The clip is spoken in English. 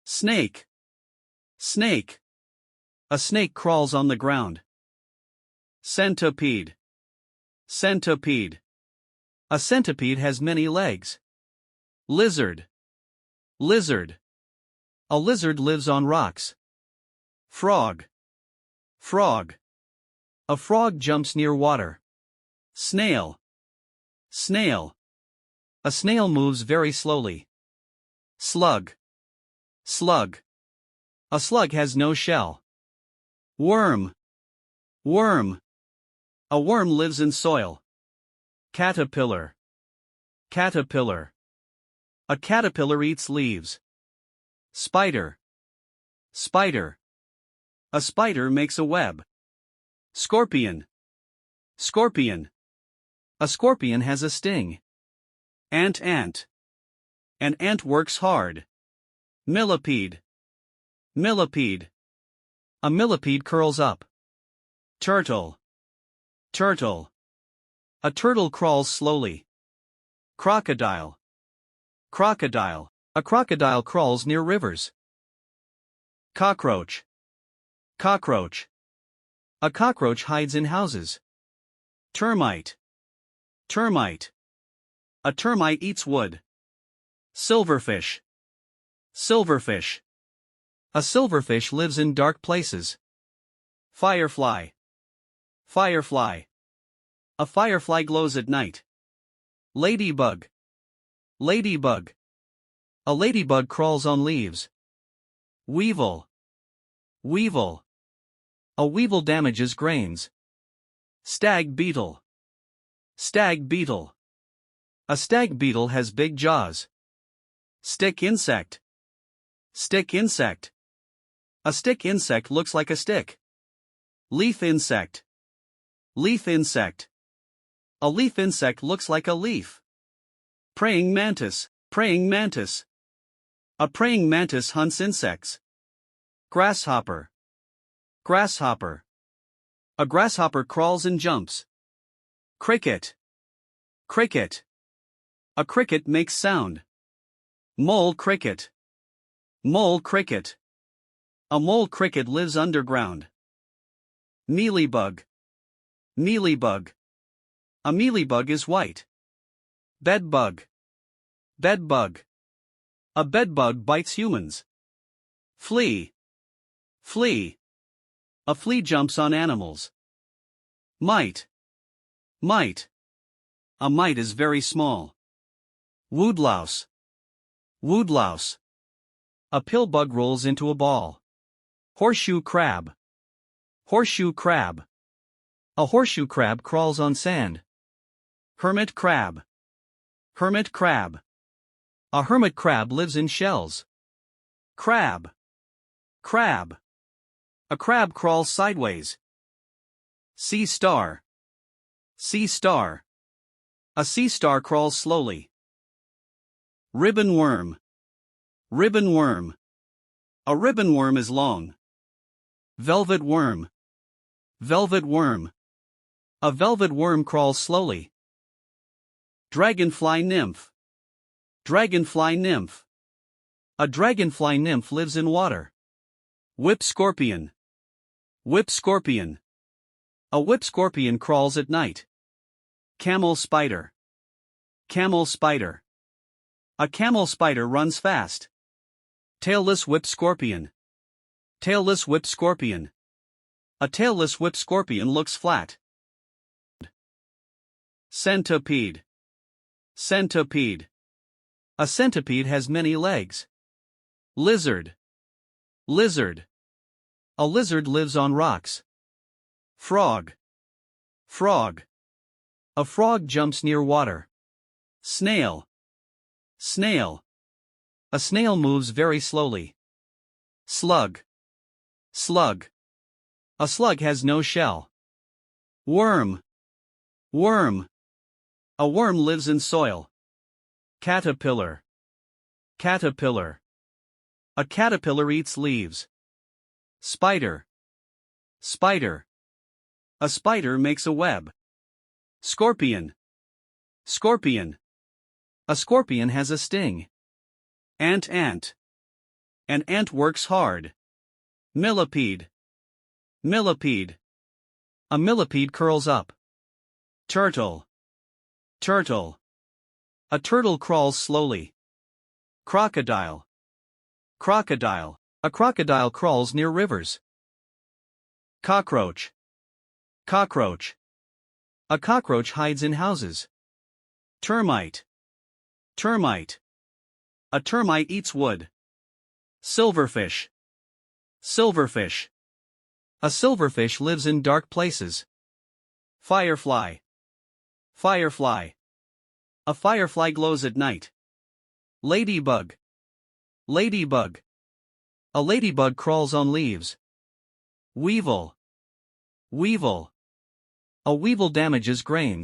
Snake. Snake. A snake crawls on the ground. Centipede. Centipede. A centipede has many legs. Lizard. Lizard. A lizard lives on rocks. Frog. Frog. A frog jumps near water. Snail. Snail. A snail moves very slowly. Slug. Slug. A slug has no shell. Worm. Worm. A worm lives in soil. Caterpillar. Caterpillar. A caterpillar eats leaves. Spider. Spider. A spider makes a web. Scorpion. Scorpion. A scorpion has a sting. Ant. An ant works hard. Millipede. Millipede. A millipede curls up. Turtle. Turtle. A turtle crawls slowly. Crocodile. Crocodile. A crocodile crawls near rivers. Cockroach. Cockroach. A cockroach hides in houses. Termite. Termite. A termite eats wood. Silverfish. Silverfish. A silverfish lives in dark places. Firefly. Firefly. A firefly glows at night. Ladybug. Ladybug. A ladybug crawls on leaves. Weevil. Weevil. A weevil damages grains. Stag beetle. Stag beetle. A stag beetle has big jaws. Stick insect. Stick insect. A stick insect looks like a stick. Leaf insect. Leaf insect. A leaf insect looks like a leaf. Praying mantis. Praying mantis. A praying mantis hunts insects. Grasshopper. Grasshopper. A grasshopper crawls and jumps. Cricket. Cricket. A cricket makes sound. Mole cricket. Mole cricket. A mole cricket lives underground. Mealybug. Mealybug. A mealybug is white. Bedbug. Bedbug. A bedbug bites humans. Flea. Flea. A flea jumps on animals. Mite. Mite. A mite is very small. Woodlouse. Woodlouse. A pill bug rolls into a ball. Horseshoe crab. Horseshoe crab. A horseshoe crab crawls on sand. Hermit crab. Hermit crab. A hermit crab lives in shells. Crab. Crab. A crab crawls sideways. Sea star. Sea star. A sea star crawls slowly. Ribbon worm. Ribbon worm. A ribbon worm is long. Velvet worm. Velvet worm. A velvet worm crawls slowly. Dragonfly nymph. Dragonfly nymph. A dragonfly nymph lives in water. Whip scorpion. Whip scorpion. A whip scorpion crawls at night. Camel spider. Camel spider. A camel spider runs fast. Tailless whip scorpion. Tailless whip scorpion. A tailless whip scorpion looks flat. Centipede. Centipede. A centipede has many legs. Lizard. Lizard. A lizard lives on rocks. Frog. Frog. A frog jumps near water. Snail. Snail. A snail moves very slowly. Slug. Slug. A slug has no shell. Worm. Worm. A worm lives in soil. Caterpillar. Caterpillar. A caterpillar eats leaves. Spider. Spider. A spider makes a web. Scorpion. Scorpion. A scorpion has a sting. Ant. An ant works hard. Millipede. Millipede. A millipede curls up. Turtle. Turtle. A turtle crawls slowly. Crocodile. Crocodile. A crocodile crawls near rivers. Cockroach. Cockroach. A cockroach hides in houses. Termite. Termite. A termite eats wood. Silverfish. Silverfish. A silverfish lives in dark places. Firefly. Firefly. A firefly glows at night. Ladybug. Ladybug. A ladybug crawls on leaves. Weevil. Weevil. A weevil damages grains.